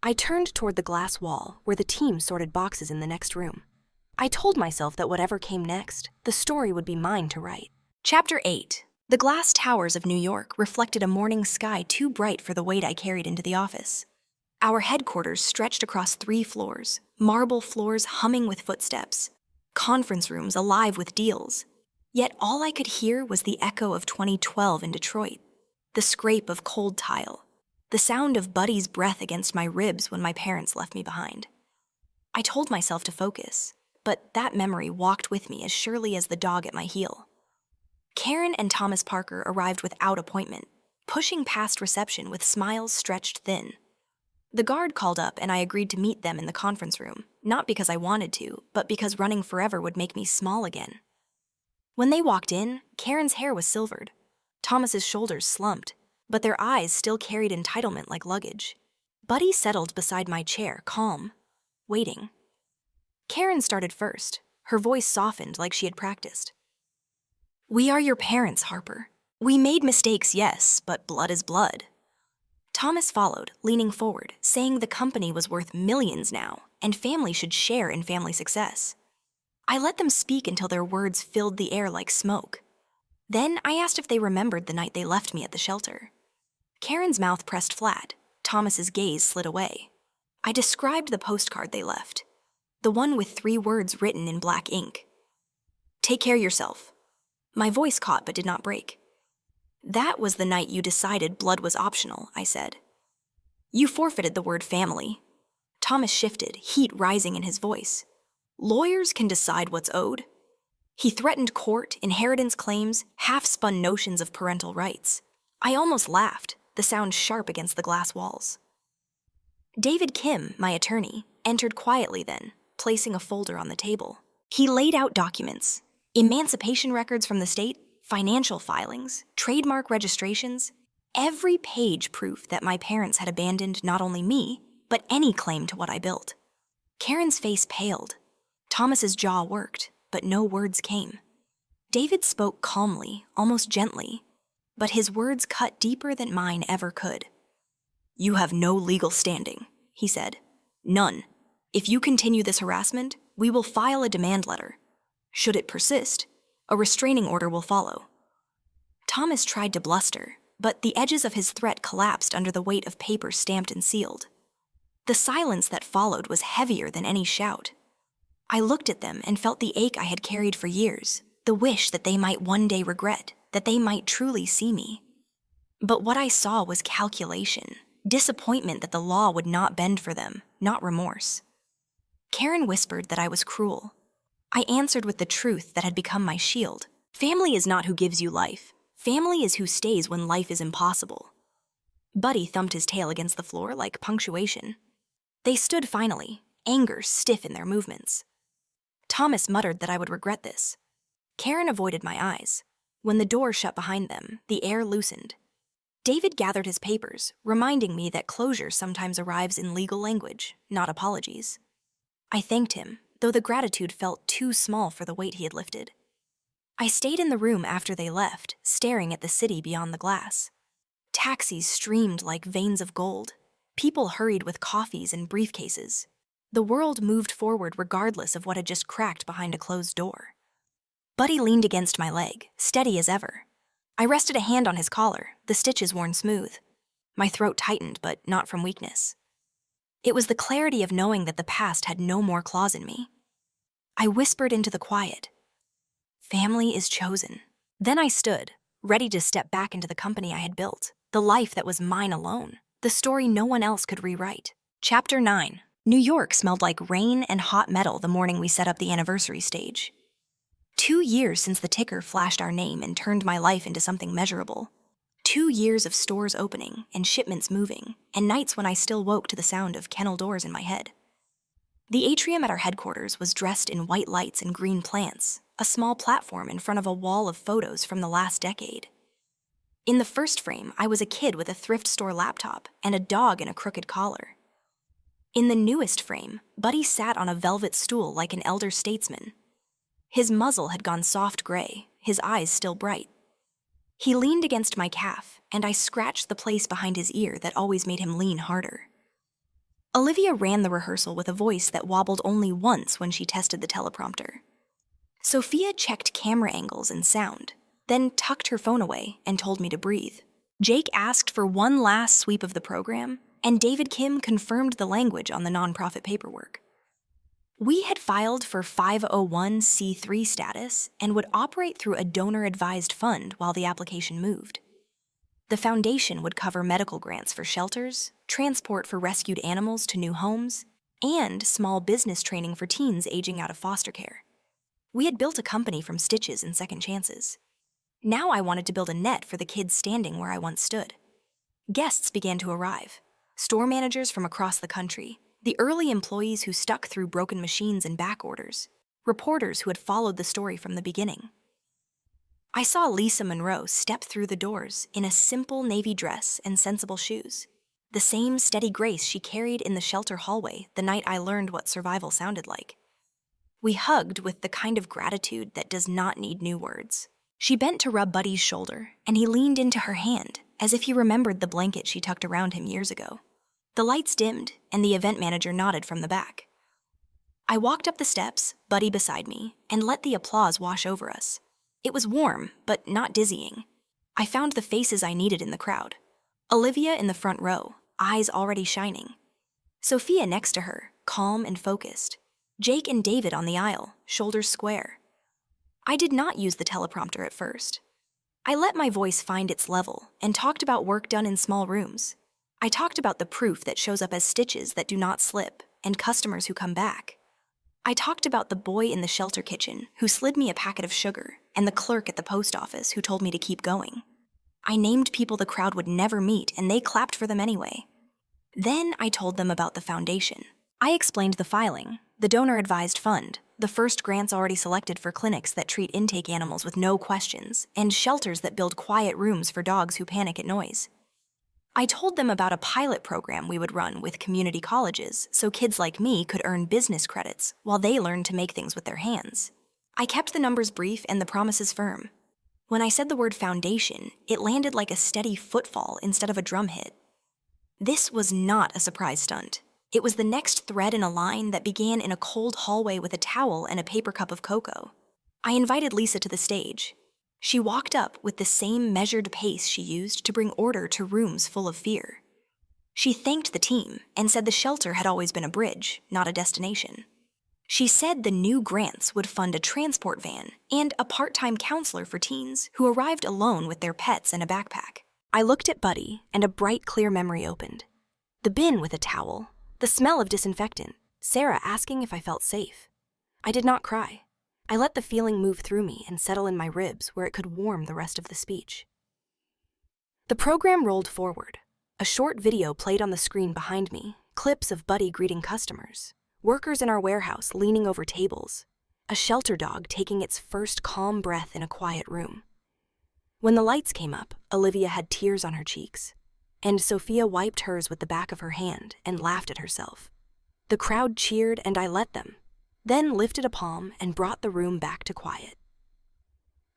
I turned toward the glass wall where the team sorted boxes in the next room. I told myself that whatever came next, the story would be mine to write. Chapter 8. The glass towers of New York reflected a morning sky too bright for the weight I carried into the office. Our headquarters stretched across 3 floors, marble floors humming with footsteps, conference rooms alive with deals. Yet all I could hear was the echo of 2012 in Detroit, the scrape of cold tile, the sound of Buddy's breath against my ribs when my parents left me behind. I told myself to focus, but that memory walked with me as surely as the dog at my heel. Karen and Thomas Parker arrived without appointment, pushing past reception with smiles stretched thin. The guard called up and I agreed to meet them in the conference room, not because I wanted to, but because running forever would make me small again. When they walked in, Karen's hair was silvered. Thomas's shoulders slumped, but their eyes still carried entitlement like luggage. Buddy settled beside my chair, calm, waiting. Karen started first. Her voice softened like she had practiced. "We are your parents, Harper. We made mistakes, yes, but blood is blood." Thomas followed, leaning forward, saying the company was worth millions now, and family should share in family success. I let them speak until their words filled the air like smoke. Then I asked if they remembered the night they left me at the shelter. Karen's mouth pressed flat. Thomas's gaze slid away. I described the postcard they left, the one with 3 words written in black ink. "Take care of yourself." My voice caught but did not break. "That was the night you decided blood was optional," I said. "You forfeited the word family." Thomas shifted, heat rising in his voice. "Lawyers can decide what's owed." He threatened court, inheritance claims, half-spun notions of parental rights. I almost laughed, the sound sharp against the glass walls. David Kim, my attorney, entered quietly then, placing a folder on the table. He laid out documents, emancipation records from the state, financial filings, trademark registrations, every page proof that my parents had abandoned not only me, but any claim to what I built. Karen's face paled. Thomas's jaw worked, but no words came. David spoke calmly, almost gently, but his words cut deeper than mine ever could. "You have no legal standing," he said. "None. If you continue this harassment, we will file a demand letter. Should it persist, a restraining order will follow." Thomas tried to bluster, but the edges of his threat collapsed under the weight of paper stamped and sealed. The silence that followed was heavier than any shout. I looked at them and felt the ache I had carried for years, the wish that they might one day regret, that they might truly see me. But what I saw was calculation, disappointment that the law would not bend for them, not remorse. Karen whispered that I was cruel. I answered with the truth that had become my shield. Family is not who gives you life. Family is who stays when life is impossible. Buddy thumped his tail against the floor like punctuation. They stood finally, anger stiff in their movements. Thomas muttered that I would regret this. Karen avoided my eyes. When the door shut behind them, the air loosened. David gathered his papers, reminding me that closure sometimes arrives in legal language, not apologies. I thanked him, though the gratitude felt too small for the weight he had lifted. I stayed in the room after they left, staring at the city beyond the glass. Taxis streamed like veins of gold. People hurried with coffees and briefcases. The world moved forward regardless of what had just cracked behind a closed door. Buddy leaned against my leg, steady as ever. I rested a hand on his collar, the stitches worn smooth. My throat tightened, but not from weakness. It was the clarity of knowing that the past had no more claws in me. I whispered into the quiet. Family is chosen. Then I stood, ready to step back into the company I had built, the life that was mine alone, the story no one else could rewrite. Chapter 9. New York smelled like rain and hot metal the morning we set up the anniversary stage. 2 years since the ticker flashed our name and turned my life into something measurable. 2 years of stores opening and shipments moving, and nights when I still woke to the sound of kennel doors in my head. The atrium at our headquarters was dressed in white lights and green plants, a small platform in front of a wall of photos from the last decade. In the first frame, I was a kid with a thrift store laptop and a dog in a crooked collar. In the newest frame, Buddy sat on a velvet stool like an elder statesman. His muzzle had gone soft gray, his eyes still bright. He leaned against my calf, and I scratched the place behind his ear that always made him lean harder. Olivia ran the rehearsal with a voice that wobbled only once when she tested the teleprompter. Sophia checked camera angles and sound, then tucked her phone away and told me to breathe. Jake asked for one last sweep of the program, and David Kim confirmed the language on the nonprofit paperwork. We had filed for 501c3 status and would operate through a donor-advised fund while the application moved. The foundation would cover medical grants for shelters, transport for rescued animals to new homes, and small business training for teens aging out of foster care. We had built a company from stitches and second chances. Now I wanted to build a net for the kids standing where I once stood. Guests began to arrive. Store managers from across the country, the early employees who stuck through broken machines and back orders, reporters who had followed the story from the beginning. I saw Lisa Monroe step through the doors in a simple navy dress and sensible shoes, the same steady grace she carried in the shelter hallway the night I learned what survival sounded like. We hugged with the kind of gratitude that does not need new words. She bent to rub Buddy's shoulder, and he leaned into her hand, as if he remembered the blanket she tucked around him years ago. The lights dimmed, and the event manager nodded from the back. I walked up the steps, Buddy beside me, and let the applause wash over us. It was warm, but not dizzying. I found the faces I needed in the crowd. Olivia in the front row, eyes already shining. Sophia next to her, calm and focused. Jake and David on the aisle, shoulders square. I did not use the teleprompter at first. I let my voice find its level and talked about work done in small rooms. I talked about the proof that shows up as stitches that do not slip and customers who come back. I talked about the boy in the shelter kitchen who slid me a packet of sugar and the clerk at the post office who told me to keep going. I named people the crowd would never meet and they clapped for them anyway. Then I told them about the foundation. I explained the filing, the donor-advised fund, the first grants already selected for clinics that treat intake animals with no questions, and shelters that build quiet rooms for dogs who panic at noise. I told them about a pilot program we would run with community colleges so kids like me could earn business credits while they learned to make things with their hands. I kept the numbers brief and the promises firm. When I said the word foundation, it landed like a steady footfall instead of a drum hit. This was not a surprise stunt. It was the next thread in a line that began in a cold hallway with a towel and a paper cup of cocoa. I invited Lisa to the stage. She walked up with the same measured pace she used to bring order to rooms full of fear. She thanked the team and said the shelter had always been a bridge, not a destination. She said the new grants would fund a transport van and a part-time counselor for teens who arrived alone with their pets and a backpack. I looked at Buddy, and a bright, clear memory opened. The bin with a towel, the smell of disinfectant, Sarah asking if I felt safe. I did not cry. I let the feeling move through me and settle in my ribs where it could warm the rest of the speech. The program rolled forward. A short video played on the screen behind me, clips of Buddy greeting customers, workers in our warehouse leaning over tables, a shelter dog taking its first calm breath in a quiet room. When the lights came up, Olivia had tears on her cheeks, and Sophia wiped hers with the back of her hand and laughed at herself. The crowd cheered and I let them, then lifted a palm and brought the room back to quiet.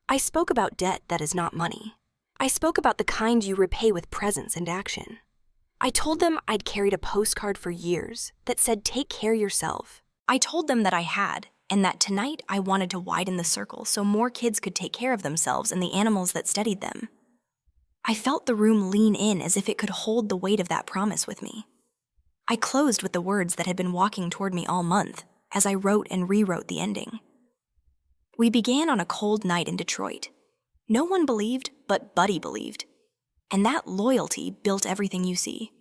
I spoke about debt that is not money. I spoke about the kind you repay with presence and action. I told them I'd carried a postcard for years that said, "Take care yourself." I told them that I had, and that tonight I wanted to widen the circle so more kids could take care of themselves and the animals that steadied them. I felt the room lean in as if it could hold the weight of that promise with me. I closed with the words that had been walking toward me all month as I wrote and rewrote the ending. We began on a cold night in Detroit. No one believed, but Buddy believed. And that loyalty built everything you see.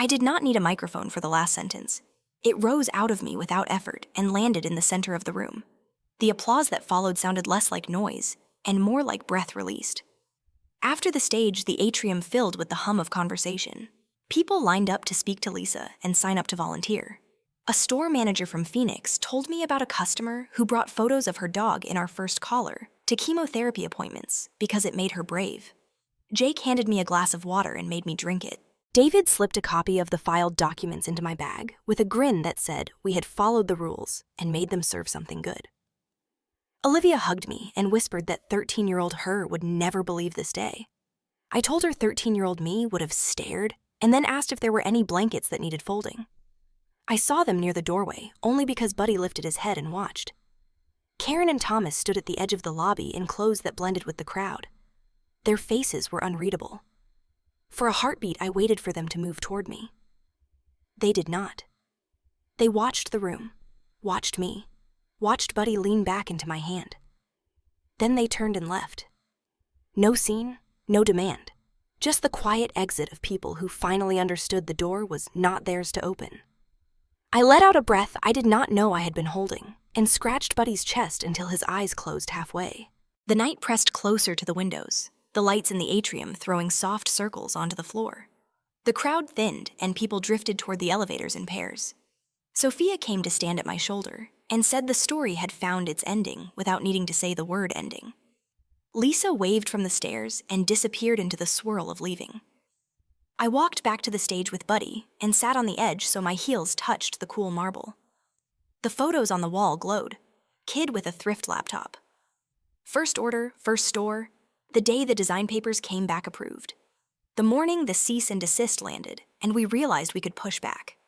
I did not need a microphone for the last sentence. It rose out of me without effort and landed in the center of the room. The applause that followed sounded less like noise and more like breath released. After the stage, the atrium filled with the hum of conversation. People lined up to speak to Lisa and sign up to volunteer. A store manager from Phoenix told me about a customer who brought photos of her dog in our first caller to chemotherapy appointments because it made her brave. Jake handed me a glass of water and made me drink it. David slipped a copy of the filed documents into my bag with a grin that said we had followed the rules and made them serve something good. Olivia hugged me and whispered that 13-year-old her would never believe this day. I told her 13-year-old me would have stared and then asked if there were any blankets that needed folding. I saw them near the doorway only because Buddy lifted his head and watched. Karen and Thomas stood at the edge of the lobby in clothes that blended with the crowd. Their faces were unreadable. For a heartbeat, I waited for them to move toward me. They did not. They watched the room, watched me, watched Buddy lean back into my hand. Then they turned and left. No scene, no demand, just the quiet exit of people who finally understood the door was not theirs to open. I let out a breath I did not know I had been holding and scratched Buddy's chest until his eyes closed halfway. The night pressed closer to the windows, the lights in the atrium throwing soft circles onto the floor. The crowd thinned and people drifted toward the elevators in pairs. Sophia came to stand at my shoulder and said the story had found its ending without needing to say the word ending. Lisa waved from the stairs and disappeared into the swirl of leaving. I walked back to the stage with Buddy and sat on the edge so my heels touched the cool marble. The photos on the wall glowed. Kid with a thrift laptop. First order, first store. The day the design papers came back approved. The morning the cease and desist landed, and we realized we could push back.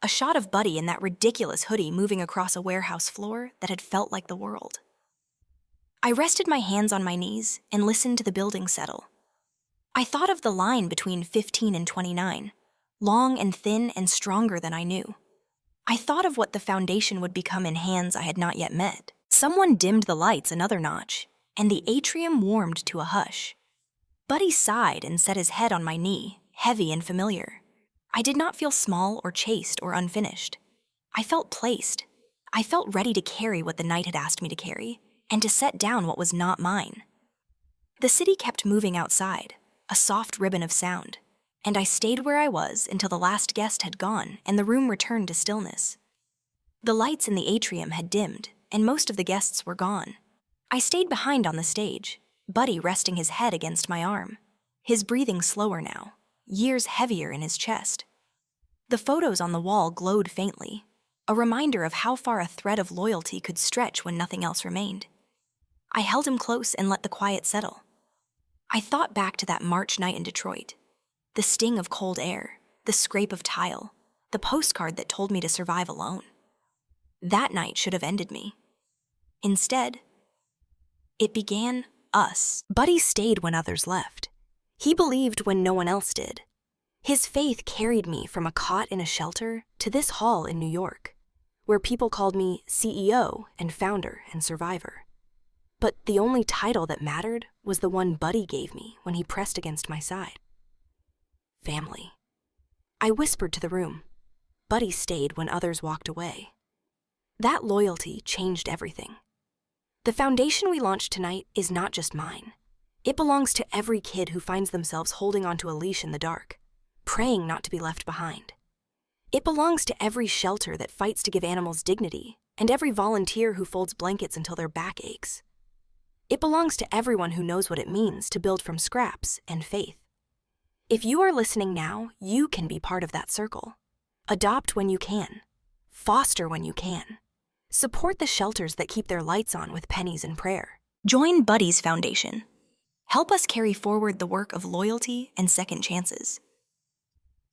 A shot of Buddy in that ridiculous hoodie moving across a warehouse floor that had felt like the world. I rested my hands on my knees and listened to the building settle. I thought of the line between 15 and 29, long and thin and stronger than I knew. I thought of what the foundation would become in hands I had not yet met. Someone dimmed the lights another notch, and the atrium warmed to a hush. Buddy sighed and set his head on my knee, heavy and familiar. I did not feel small or chaste or unfinished. I felt placed. I felt ready to carry what the night had asked me to carry, and to set down what was not mine. The city kept moving outside, a soft ribbon of sound, and I stayed where I was until the last guest had gone and the room returned to stillness. The lights in the atrium had dimmed, and most of the guests were gone. I stayed behind on the stage, Buddy resting his head against my arm, his breathing slower now, years heavier in his chest. The photos on the wall glowed faintly, a reminder of how far a thread of loyalty could stretch when nothing else remained. I held him close and let the quiet settle. I thought back to that March night in Detroit. The sting of cold air, the scrape of tile, the postcard that told me to survive alone. That night should have ended me. Instead, it began us. Buddy stayed when others left. He believed when no one else did. His faith carried me from a cot in a shelter to this hall in New York, where people called me CEO and founder and survivor. But the only title that mattered was the one Buddy gave me when he pressed against my side. Family. I whispered to the room. Buddy stayed when others walked away. That loyalty changed everything. The foundation we launched tonight is not just mine. It belongs to every kid who finds themselves holding onto a leash in the dark, praying not to be left behind. It belongs to every shelter that fights to give animals dignity, and every volunteer who folds blankets until their back aches. It belongs to everyone who knows what it means to build from scraps and faith. If you are listening now, you can be part of that circle. Adopt when you can. Foster when you can. Support the shelters that keep their lights on with pennies and prayer. Join Buddy's Foundation. Help us carry forward the work of loyalty and second chances.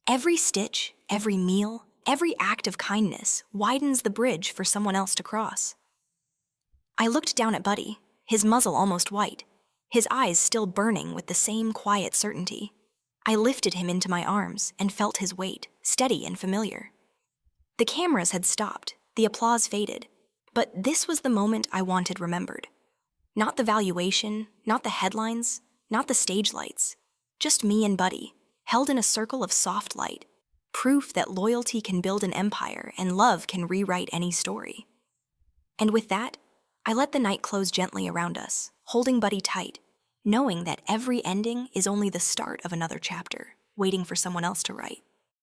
Every stitch, every meal, every act of kindness widens the bridge for someone else to cross. I looked down at Buddy, his muzzle almost white, his eyes still burning with the same quiet certainty. I lifted him into my arms and felt his weight, steady and familiar. The cameras had stopped, the applause faded, but this was the moment I wanted remembered. Not the valuation, not the headlines, not the stage lights, just me and Buddy, held in a circle of soft light. Proof that loyalty can build an empire and love can rewrite any story. And with that, I let the night close gently around us, holding Buddy tight, knowing that every ending is only the start of another chapter, waiting for someone else to write.